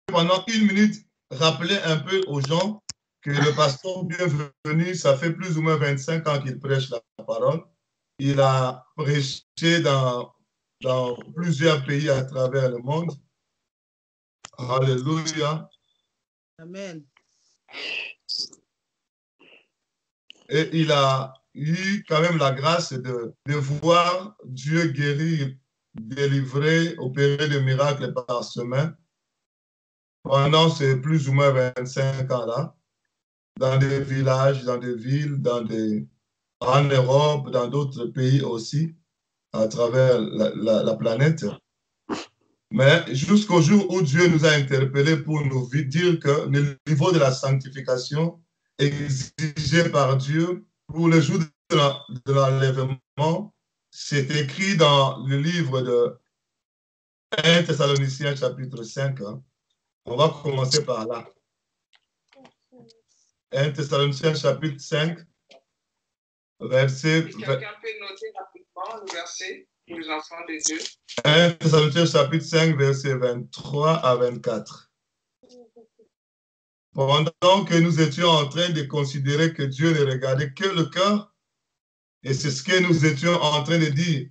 pendant 1 minute rappeler un peu aux gens que le pasteur bienvenu, ça fait plus ou moins 25 ans qu'il prêche la parole. Il a prêché dans plusieurs pays à travers le monde. Alléluia. Amen. Et il a eu quand même la grâce de voir Dieu guérir, délivrer, opérer des miracles par semaine pendant ces plus ou moins 25 ans-là, dans des villages, dans des villes, en Europe, dans d'autres pays aussi, à travers la planète. Mais jusqu'au jour où Dieu nous a interpellés pour nous dire que le niveau de la sanctification exigé par Dieu pour le jour de l'enlèvement, c'est écrit dans le livre de 1 Thessaloniciens chapitre 5. On va commencer par là. 1 Thessaloniciens chapitre 5, verset... Quelqu'un peut noter rapidement le verset pour les enfants de Dieu. 1 Thessaloniciens chapitre 5, verset 23 à 24. Pendant que nous étions en train de considérer que Dieu ne regardait que le cœur, et c'est ce que nous étions en train de dire.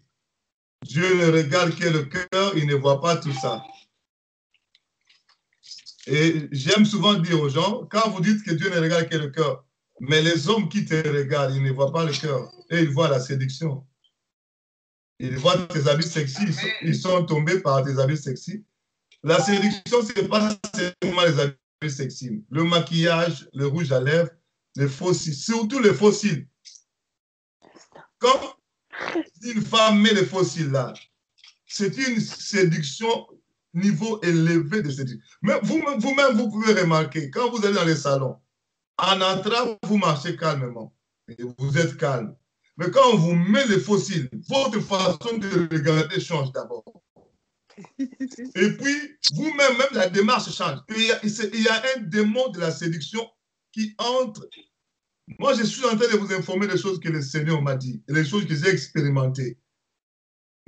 Dieu ne regarde que le cœur, il ne voit pas tout ça. Et j'aime souvent dire aux gens, quand vous dites que Dieu ne regarde que le cœur, mais les hommes qui te regardent, ils ne voient pas le cœur, et ils voient la séduction. Ils voient tes habits sexy, ils sont tombés par tes habits sexy. La séduction, ce n'est pas seulement les habits sexy. Le maquillage, le rouge à lèvres, les faux cils, surtout les faux cils. Quand une femme met les faux cils là, c'est une séduction niveau élevé de séduction. Mais vous-même, vous pouvez remarquer, quand vous allez dans les salons, en entrant, vous marchez calmement. Et vous êtes calme. Mais quand on vous met les faux cils, votre façon de regarder change d'abord. Et puis, vous-même, même la démarche change. Il y a un démon de la séduction qui entre. Moi, je suis en train de vous informer des choses que le Seigneur m'a dit, et les choses que j'ai expérimentées.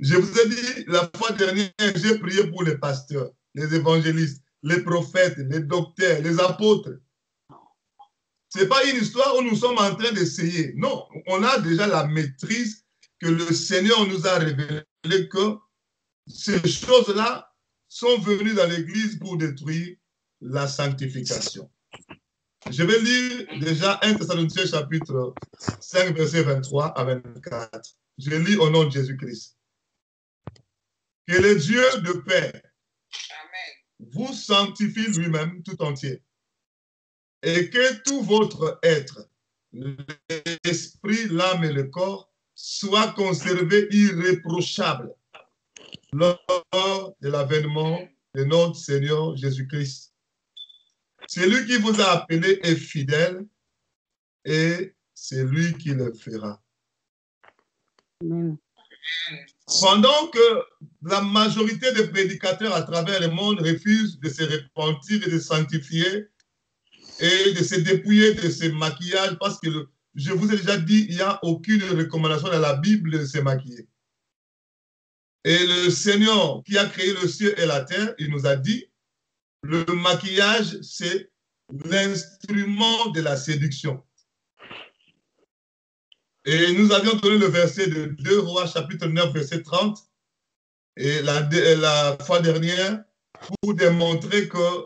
Je vous ai dit, la fois dernière, j'ai prié pour les pasteurs, les évangélistes, les prophètes, les docteurs, les apôtres. Ce n'est pas une histoire où nous sommes en train d'essayer. Non, on a déjà la maîtrise que le Seigneur nous a révélé que ces choses-là sont venues dans l'Église pour détruire la sanctification. Je vais lire déjà 1 Thessaloniciens chapitre 5, verset 23 à 24. Je lis au nom de Jésus-Christ. Que le Dieu de paix vous sanctifie lui-même tout entier et que tout votre être, l'esprit, l'âme et le corps, soient conservés irréprochables lors de l'avènement de notre Seigneur Jésus-Christ. Celui qui vous a appelé est fidèle et c'est lui qui le fera. Amen. Pendant que la majorité des prédicateurs à travers le monde refusent de se repentir et de sanctifier et de se dépouiller de ce maquillage, parce que je vous ai déjà dit, il n'y a aucune recommandation dans la Bible de se maquiller. Et le Seigneur qui a créé le ciel et la terre, il nous a dit, le maquillage, c'est l'instrument de la séduction. Et nous avions donné le verset de 2 Rois, chapitre 9, verset 30, et la fois dernière, pour démontrer que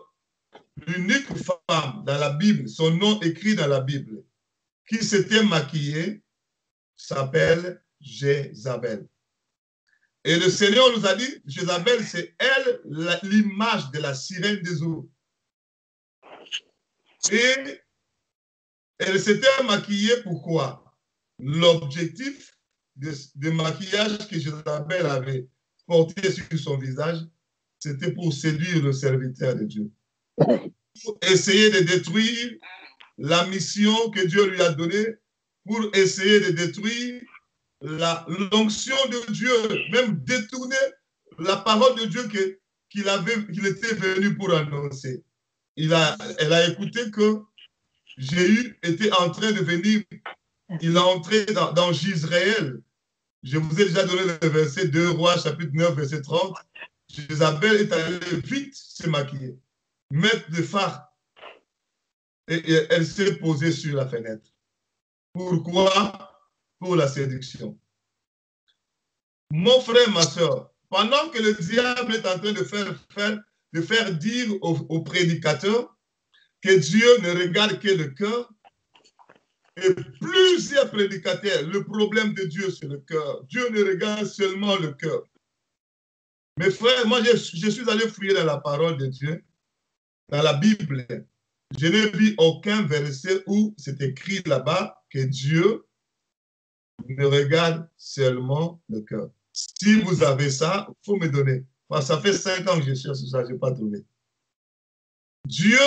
l'unique femme dans la Bible, son nom écrit dans la Bible, qui s'était maquillée, s'appelle Jézabel. Et le Seigneur nous a dit, Jézabel, c'est elle l'image de la sirène des eaux. Et elle s'était maquillée pourquoi? L'objectif de maquillage que Jézabel avait porté sur son visage, c'était pour séduire le serviteur de Dieu. Pour essayer de détruire la mission que Dieu lui a donnée, pour essayer de détruire l'onction de Dieu, même détourner la parole de Dieu qu'il était venu pour annoncer. Elle a écouté que Jéhu était en train de venir. Il est entré dans Gisraël. Je vous ai déjà donné le verset 2 Rois, chapitre 9, verset 30. Jézabel est allée vite se maquiller. mettre le phare. Et elle s'est posée sur la fenêtre. Pourquoi? Pour la séduction. Mon frère, ma soeur, pendant que le diable est en train de faire dire aux prédicateurs que Dieu ne regarde que le cœur, et plusieurs prédicateurs, le problème de Dieu, c'est le cœur. Dieu ne regarde seulement le cœur. Mes frères, moi, je suis allé fouiller dans la parole de Dieu, dans la Bible. Je n'ai vu aucun verset où c'est écrit là-bas que Dieu ne regarde seulement le cœur. Si vous avez ça, il faut me donner. Parce que ça fait 5 ans que je cherche ça, je n'ai pas trouvé. Dieu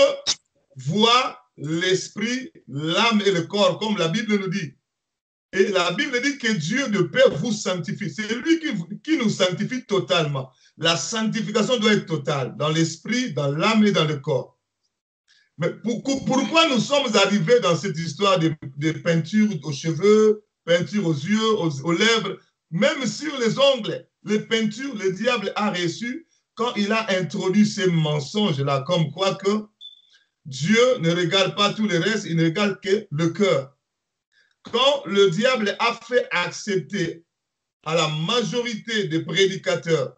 voit l'esprit, l'âme et le corps, comme la Bible nous dit. Et la Bible dit que Dieu de paix vous sanctifie. C'est lui qui nous sanctifie totalement. La sanctification doit être totale, dans l'esprit, dans l'âme et dans le corps. Mais pourquoi nous sommes arrivés dans cette histoire de peinture aux cheveux, peinture aux yeux, aux lèvres, même sur les ongles, les peintures, le diable a reçu quand il a introduit ces mensonges-là, comme quoi que Dieu ne regarde pas tout le reste, il ne regarde que le cœur. Quand le diable a fait accepter à la majorité des prédicateurs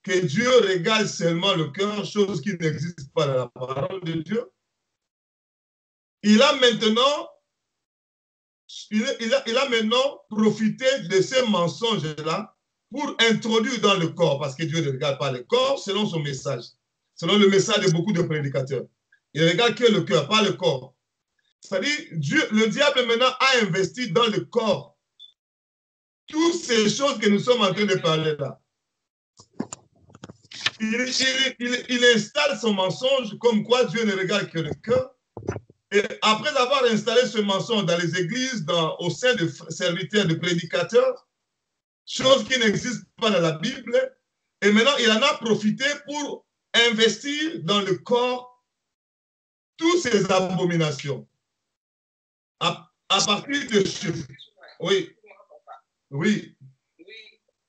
que Dieu regarde seulement le cœur, chose qui n'existe pas dans la parole de Dieu, il a maintenant profité de ces mensonges-là pour introduire dans le corps, parce que Dieu ne regarde pas le corps selon son message, selon le message de beaucoup de prédicateurs. Il ne regarde que le cœur, pas le corps. C'est-à-dire, le diable maintenant a investi dans le corps toutes ces choses que nous sommes en train de parler là. Il installe son mensonge comme quoi Dieu ne regarde que le cœur. Et après avoir installé ce mensonge dans les églises, au sein de serviteurs, de prédicateurs, chose qui n'existe pas dans la Bible, et maintenant il en a profité pour investir dans le corps toutes ces abominations. À partir de cheveux. Oui. Oui. Oui,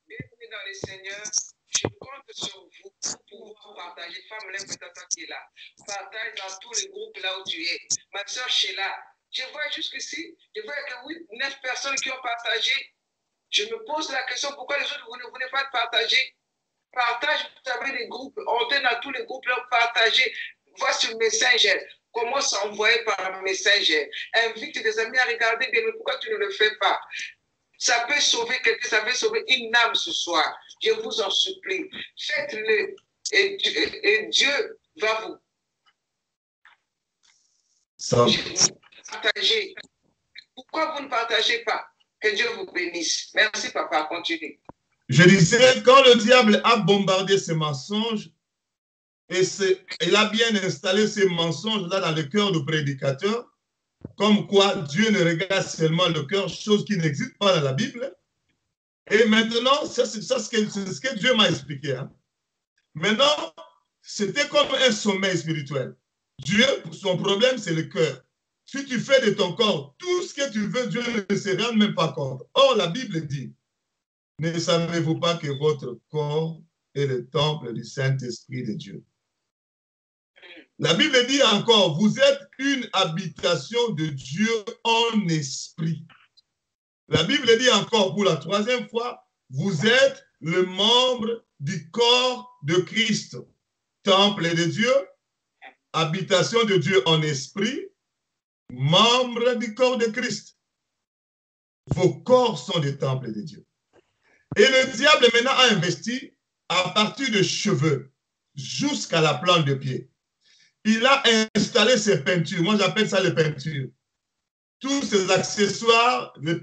bienvenue dans le Seigneur. Je compte sur vous pour pouvoir partager. Femme, lève-toi qui est là. Partage dans tous les groupes là où tu es. Ma soeur Sheila, je vois jusqu'ici, je vois que oui, 9 personnes qui ont partagé. Je me pose la question, pourquoi les autres, vous ne voulez pas partager? Partage, vous avez des groupes, on est dans tous les groupes là, partagez. Voici le Messenger. Comment s'envoyer par Messenger? Invite tes amis à regarder bien, mais pourquoi tu ne le fais pas? Ça peut sauver quelqu'un, ça peut sauver une âme ce soir. Je vous en supplie. Faites-le et Dieu va vous partager. Pourquoi vous ne partagez pas? Que Dieu vous bénisse. Merci, papa. Continue. Je disais, quand le diable a bombardé ces mensonges, et il a bien installé ces mensonges-là dans le cœur du prédicateur, comme quoi Dieu ne regarde seulement le cœur, chose qui n'existe pas dans la Bible. Et maintenant, c'est ce que Dieu m'a expliqué. Hein. Maintenant, c'était comme un sommeil spirituel. Dieu, son problème, c'est le cœur. Si tu fais de ton corps tout ce que tu veux, Dieu ne se rend même pas compte. Or, la Bible dit, ne savez-vous pas que votre corps est le temple du Saint-Esprit de Dieu? La Bible dit encore, vous êtes une habitation de Dieu en esprit. La Bible dit encore pour la 3e fois, vous êtes le membre du corps de Christ, temple de Dieu, habitation de Dieu en esprit, membre du corps de Christ. Vos corps sont des temples de Dieu. Et le diable maintenant a investi à partir de cheveux jusqu'à la plante de pied. Il a installé ses peintures, moi j'appelle ça les peintures. Tous ces accessoires, les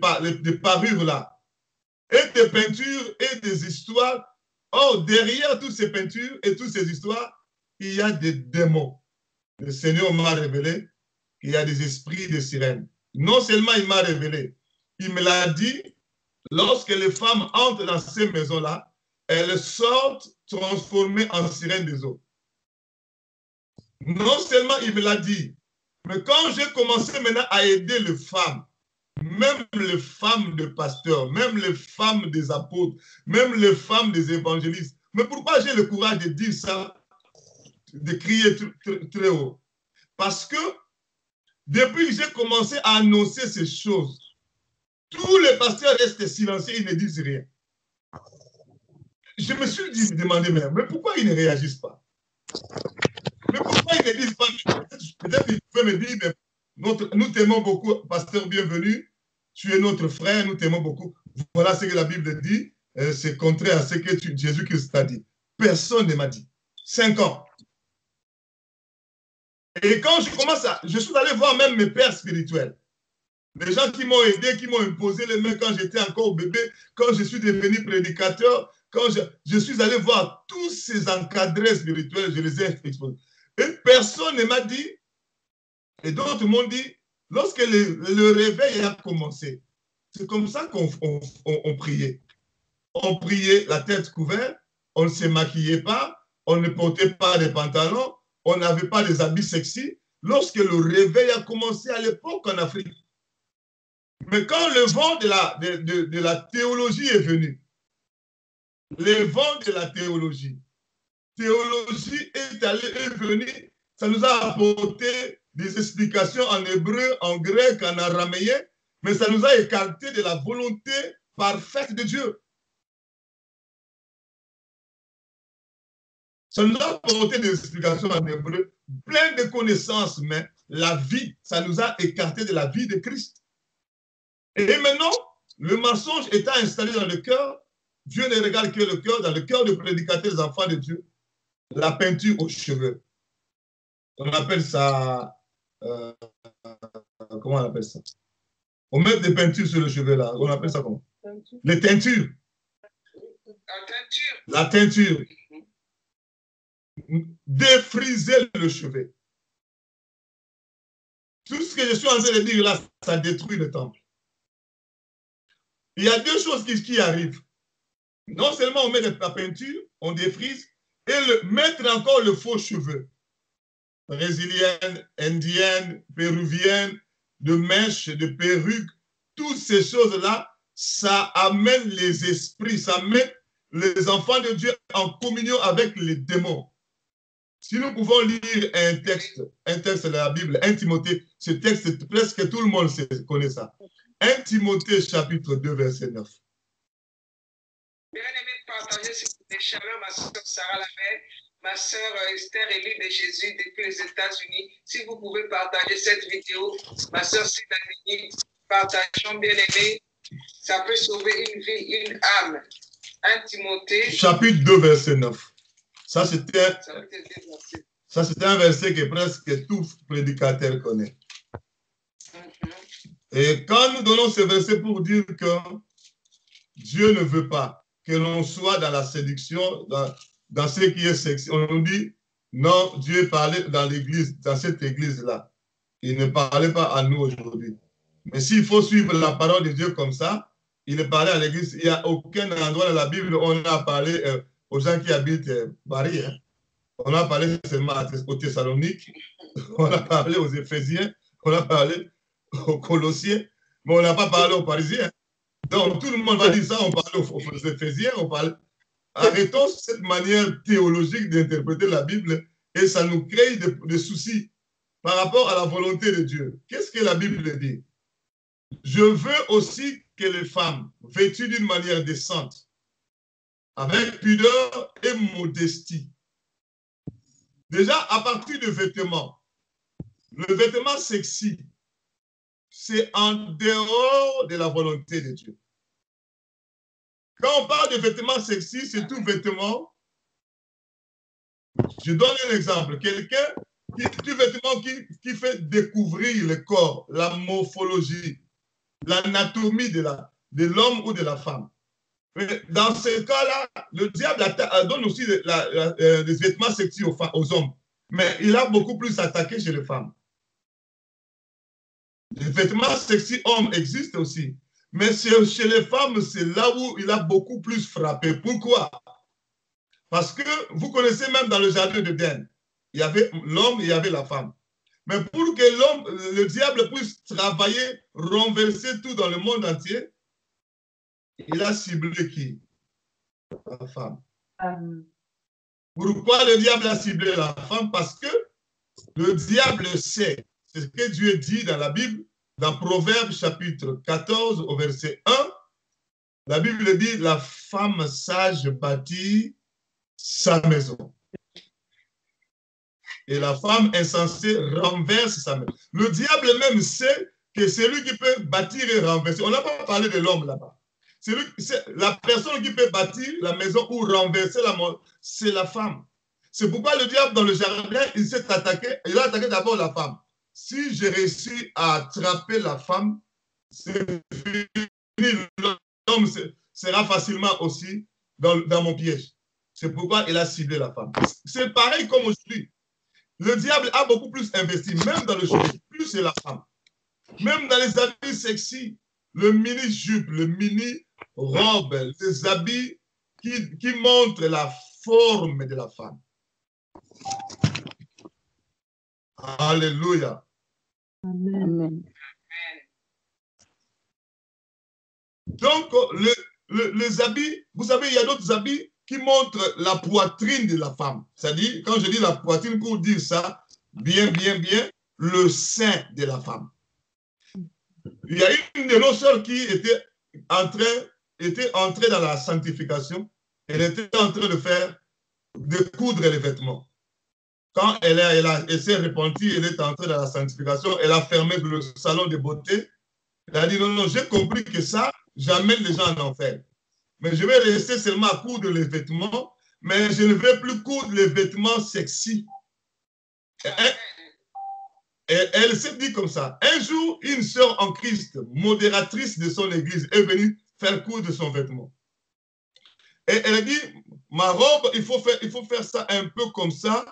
parures là, et des peintures et des histoires. Or, derrière toutes ces peintures et toutes ces histoires, il y a des démons. Le Seigneur m'a révélé qu'il y a des esprits de sirènes. Non seulement il m'a révélé, il me l'a dit, lorsque les femmes entrent dans ces maisons-là, elles sortent transformées en sirènes des eaux. Non seulement il me l'a dit, mais quand j'ai commencé maintenant à aider les femmes, même les femmes de pasteurs, même les femmes des apôtres, même les femmes des évangélistes, mais pourquoi j'ai le courage de dire ça? de crier très haut. Parce que depuis que j'ai commencé à annoncer ces choses, tous les pasteurs restent silencieux, ils ne disent rien. Je me suis demandé, mais pourquoi ils ne réagissent pas? Mais pourquoi ils ne disent pas? Peut-être qu'ils pouvaient me dire, mais nous t'aimons beaucoup, pasteur bienvenu, tu es notre frère, nous t'aimons beaucoup. Voilà ce que la Bible dit, c'est contraire à ce que Jésus-Christ t'a dit. Personne ne m'a dit. 5 ans. Et quand je suis allé voir même mes pères spirituels, les gens qui m'ont aidé, qui m'ont imposé les mains quand j'étais encore bébé, quand je suis devenu prédicateur, quand je suis allé voir tous ces encadrés spirituels, je les ai exposés. Et personne ne m'a dit, et d'autres m'ont dit, lorsque le réveil a commencé, c'est comme ça qu'on priait. On priait la tête couverte, on ne se maquillait pas, on ne portait pas de pantalons, on n'avait pas des habits sexy. Lorsque le réveil a commencé à l'époque en Afrique. Mais quand le vent de la théologie est venu, le vent de la théologie est venu, ça nous a apporté des explications en hébreu, en grec, en araméen, mais ça nous a écarté de la volonté parfaite de Dieu. Ça nous a apporté des explications en hébreu, plein de connaissances, mais la vie, ça nous a écarté de la vie de Christ. Et maintenant, le mensonge étant installé dans le cœur, Dieu ne regarde que le cœur, dans le cœur de prédicateur des enfants de Dieu, la peinture aux cheveux. On appelle ça, comment on appelle ça? On met des peintures sur le cheveu là, on appelle ça comment? Les teintures. La teinture. Défriser le cheveu. Tout ce que je suis en train de dire là, ça détruit le temple. Il y a deux choses qui arrivent. Non seulement on met la peinture, on défrise, et mettre encore le faux cheveu. Brésilienne, indienne, péruvienne, de mèches, de perruques, toutes ces choses-là, ça amène les esprits, ça met les enfants de Dieu en communion avec les démons. Si nous pouvons lire un texte de la Bible, 1 Timothée, ce texte, presque tout le monde connaît ça. 1 Timothée, chapitre 2, verset 9. Bien-aimé, partagez s'il vous plaît, chaleur, ma soeur Sarah Lamère, ma soeur Esther Élie de Jésus depuis les États-Unis. Si vous pouvez partager cette vidéo, ma soeur Sylvanie, partageons, bien-aimé, ça peut sauver une vie, une âme. 1 Timothée. Chapitre 2, verset 9. Ça, c'était un verset que presque tout prédicateur connaît. Et quand nous donnons ce verset pour dire que Dieu ne veut pas que l'on soit dans la séduction, dans ce qui est sexy, on nous dit, non, Dieu parlait dans l'église, dans cette église-là. Il ne parlait pas à nous aujourd'hui. Mais s'il faut suivre la parole de Dieu comme ça, il ne parlait à l'église. Il n'y a aucun endroit dans la Bible où on a parlé aux gens qui habitent Paris. Hein. On a parlé seulement aux Thessaloniques, on a parlé aux Éphésiens, on a parlé aux Colossiens, mais on n'a pas parlé aux Parisiens. Donc tout le monde va dire ça, on parle aux Éphésiens, on parle. Arrêtons cette manière théologique d'interpréter la Bible et ça nous crée des soucis par rapport à la volonté de Dieu. Qu'est-ce que la Bible dit? Je veux aussi que les femmes, vêtues d'une manière décente, avec pudeur et modestie. Déjà, à partir de vêtements, le vêtement sexy, c'est en dehors de la volonté de Dieu. Quand on parle de vêtements sexy, c'est tout vêtement. Je donne un exemple. Quelqu'un du vêtement qui fait découvrir le corps, la morphologie, l'anatomie de l'homme ou de la femme. Mais dans ce cas-là, le diable donne aussi des vêtements sexy aux hommes. Mais il a beaucoup plus attaqué chez les femmes. Les vêtements sexy hommes existent aussi. Mais chez les femmes, c'est là où il a beaucoup plus frappé. Pourquoi? Parce que vous connaissez même dans le jardin d'Éden, il y avait l'homme et il y avait la femme. Mais pour que le diable puisse travailler, renverser tout dans le monde entier, il a ciblé qui? La femme. Pourquoi le diable a ciblé la femme? Parce que le diable sait, c'est ce que Dieu dit dans la Bible, dans Proverbes chapitre 14 au verset 1, la Bible dit, la femme sage bâtit sa maison. Et la femme insensée renverse sa maison. Le diable même sait que c'est lui qui peut bâtir et renverser. On n'a pas parlé de l'homme là-bas. C'est la personne qui peut bâtir la maison ou renverser la maison, c'est la femme. C'est pourquoi le diable, dans le jardin, il s'est attaqué. Il a attaqué d'abord la femme. Si j'ai réussi à attraper la femme, c'est fini. L'homme sera facilement aussi dans mon piège. C'est pourquoi il a ciblé la femme. C'est pareil comme aujourd'hui. Le diable a beaucoup plus investi, même dans le shopping, plus c'est la femme. Même dans les habits sexy, le mini-jupe, le mini-robe, les habits qui montrent la forme de la femme. Alléluia. Amen. Donc, les habits, vous savez, il y a d'autres habits qui montrent la poitrine de la femme. C'est-à-dire, quand je dis la poitrine, pour dire ça, bien, le sein de la femme. Il y a une de nos sœurs qui était entrée dans la sanctification. Elle était en train de coudre les vêtements. Quand elle s'est repentie, elle est entrée dans la sanctification, elle a fermé le salon de beauté. Elle a dit, non, j'ai compris que ça, j'amène les gens en enfer. Mais je vais rester seulement à coudre les vêtements, mais je ne vais plus coudre les vêtements sexy. Elle s'est dit comme ça. Un jour, une sœur en Christ, modératrice de son église, est venue faire coudre son vêtement. Et elle a dit, ma robe, il faut faire ça un peu comme ça.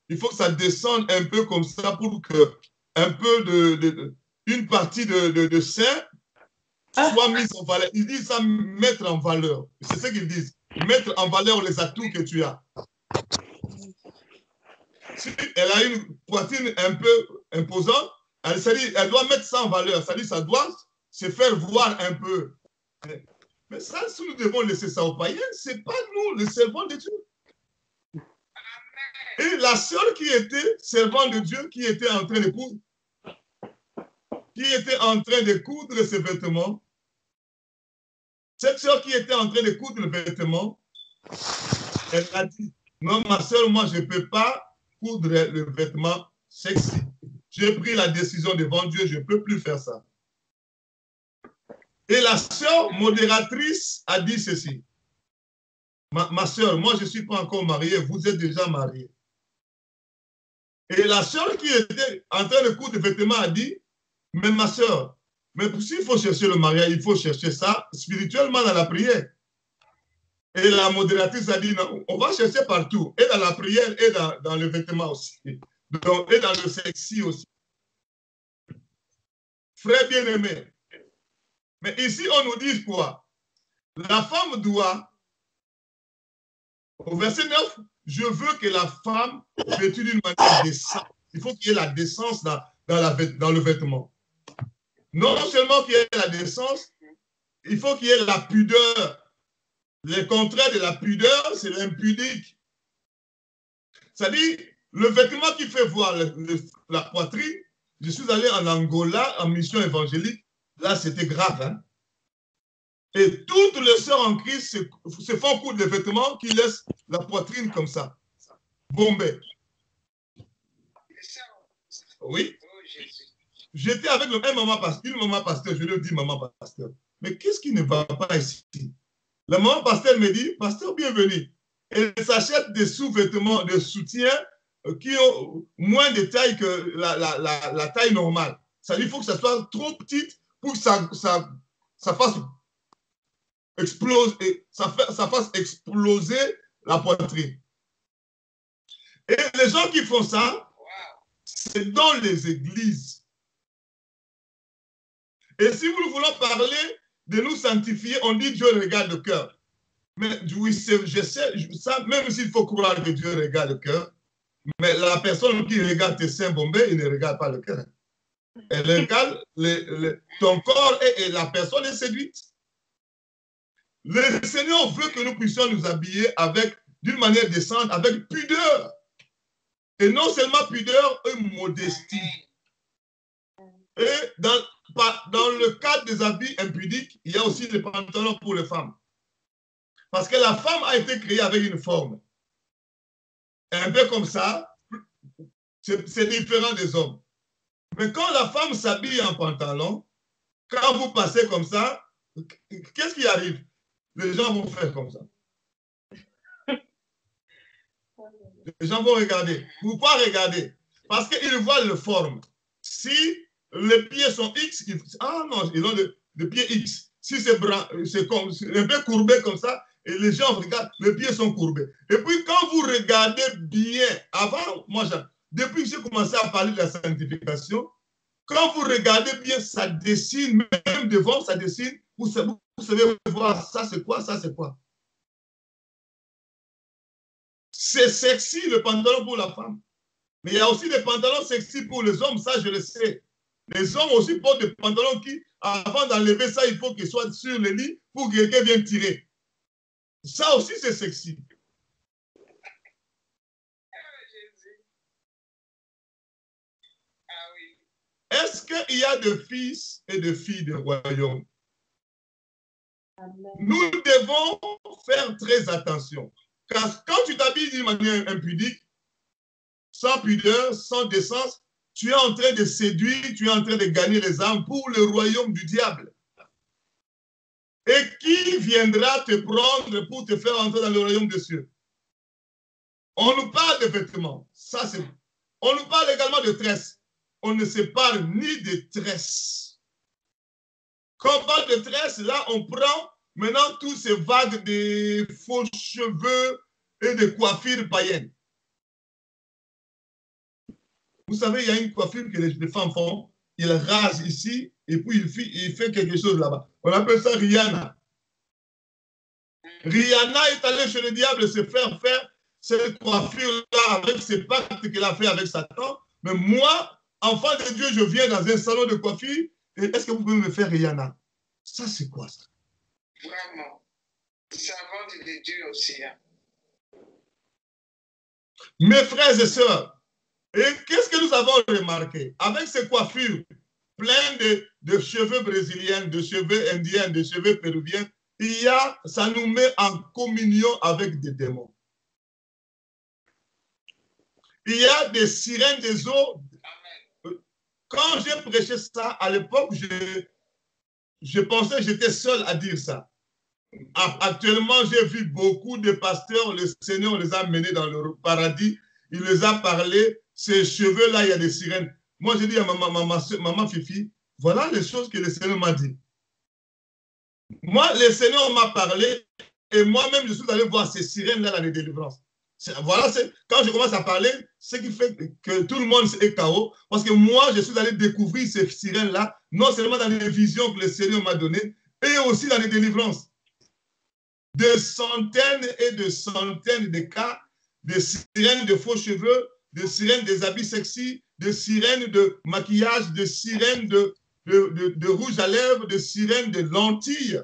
Il faut que ça descende un peu comme ça pour que un peu une partie de sein soit mise en valeur. Ils disent ça, mettre en valeur. C'est ce qu'ils disent. Mettre en valeur les atouts que tu as. Si elle a une poitrine un peu imposante, elle doit mettre ça en valeur. C'est-à-dire ça doit se faire voir un peu. Mais ça, si nous devons laisser ça aux païens, ce n'est pas nous, les servants de Dieu. Et la sœur qui était servant de Dieu, qui était en train de coudre ses vêtements, cette sœur qui était en train de coudre le vêtement, elle a dit, non, ma sœur, moi, je ne peux pas coudre le vêtement sexy. J'ai pris la décision devant Dieu, je ne peux plus faire ça. Et la sœur modératrice a dit ceci. Ma sœur, moi, je ne suis pas encore mariée, vous êtes déjà mariée. Et la sœur qui était en train de coudre le vêtement a dit, mais ma sœur, mais s'il faut chercher le mariage, il faut chercher ça spirituellement dans la prière. Et la modératrice a dit, non, on va chercher partout, et dans la prière, et dans le vêtement aussi, donc, et dans le sexy aussi. Frère bien-aimé, mais ici, on nous dit quoi? La femme doit, au verset 9, je veux que la femme vêtue d'une manière décente. Il faut qu'il y ait la décence dans le vêtement. Non seulement qu'il y ait la décence, il faut qu'il y ait la pudeur. Le contraire de la pudeur, c'est l'impudique. C'est-à-dire, le vêtement qui fait voir la poitrine, je suis allé en Angola en mission évangélique, là c'était grave. Hein? Et toutes les sœurs en Christ se font coudre des vêtements qui laissent la poitrine comme ça, bombée. Oui. J'étais avec une maman pasteur, je lui ai dit maman pasteur, mais qu'est-ce qui ne va pas ici? La maman pasteur me dit, pasteur, bienvenue. Elle s'achète des sous-vêtements, des soutiens qui ont moins de taille que la taille normale. Ça dit, il faut que ça soit trop petite pour que ça fasse exploser la poitrine. Et les gens qui font ça, c'est dans les églises. Et si nous voulons parler de nous sanctifier, on dit Dieu regarde le cœur. Mais oui, je sais, ça, même s'il faut croire que Dieu regarde le cœur, mais la personne qui regarde tes seins bombés, il ne regarde pas le cœur. Elle regarde ton corps et la personne est séduite. Le Seigneur veut que nous puissions nous habiller avec d'une manière décente, avec pudeur. Et non seulement pudeur, et modestie. Et dans le cadre des habits impudiques, il y a aussi les pantalons pour les femmes. Parce que la femme a été créée avec une forme. Un peu comme ça, c'est différent des hommes. Mais quand la femme s'habille en pantalon, quand vous passez comme ça, qu'est-ce qui arrive? Les gens vont faire comme ça. Les gens vont regarder. Pourquoi regarder? Parce qu'ils voient la forme. Si les pieds sont X, ah non, ils ont des pieds X. Si c'est un peu courbé comme ça, et les gens regardent, les pieds sont courbés. Et puis quand vous regardez bien, avant, moi, depuis que j'ai commencé à parler de la sanctification, quand vous regardez bien, ça dessine, même devant, ça dessine, vous savez voir, ça c'est quoi, ça c'est quoi. C'est sexy le pantalon pour la femme. Mais il y a aussi des pantalons sexy pour les hommes, ça je le sais. Les hommes aussi portent des pantalons qui, avant d'enlever ça, il faut qu'ils soient sur le lit pour que quelqu'un vienne tirer. Ça aussi c'est sexy. Est-ce qu'il y a de fils et de filles du royaume? Amen. Nous devons faire très attention. Car quand tu t'habilles d'une manière impudique, sans pudeur, sans décence, tu es en train de séduire, tu es en train de gagner les âmes pour le royaume du diable. Et qui viendra te prendre pour te faire entrer dans le royaume des cieux? On nous parle de vêtements. Ça, c'est... On nous parle également de tresses. On ne se parle ni de tresses. Quand on parle de tresses, là, on prend maintenant tous ces vagues de faux cheveux et de coiffures païennes. Vous savez, il y a une coiffure que les femmes font. Ils rasent ici et puis il fait quelque chose là-bas. On appelle ça Rihanna. Rihanna est allée chez le diable se faire cette coiffure-là avec ses pactes qu'elle a fait avec Satan. Mais moi, enfant de Dieu, je viens dans un salon de coiffure. Est-ce que vous pouvez me faire Rihanna? Ça, c'est quoi ça? Vraiment. Servante de Dieu aussi. Hein. Mes frères et sœurs, et qu'est-ce que nous avons remarqué? Avec ces coiffures pleines de cheveux brésiliens, de cheveux indiens, de cheveux péruviens, ça nous met en communion avec des démons. Il y a des sirènes des eaux. Quand j'ai prêché ça, à l'époque, je pensais que j'étais seul à dire ça. Actuellement, j'ai vu beaucoup de pasteurs, le Seigneur les a menés dans le paradis, il les a parlé, ces cheveux-là, il y a des sirènes. Moi, j'ai dit à maman Fifi, voilà les choses que le Seigneur m'a dit. Moi, le Seigneur m'a parlé et moi-même, je suis allé voir ces sirènes-là dans les délivrances. Voilà, quand je commence à parler, ce qui fait que tout le monde est KO, parce que moi, je suis allé découvrir ces sirènes-là, non seulement dans les visions que le Seigneur m'a données, et aussi dans les délivrances. De centaines et de centaines de cas, de sirènes de faux cheveux, de sirènes des habits sexy, de sirènes de maquillage, de sirènes de rouge à lèvres, de sirènes de lentilles.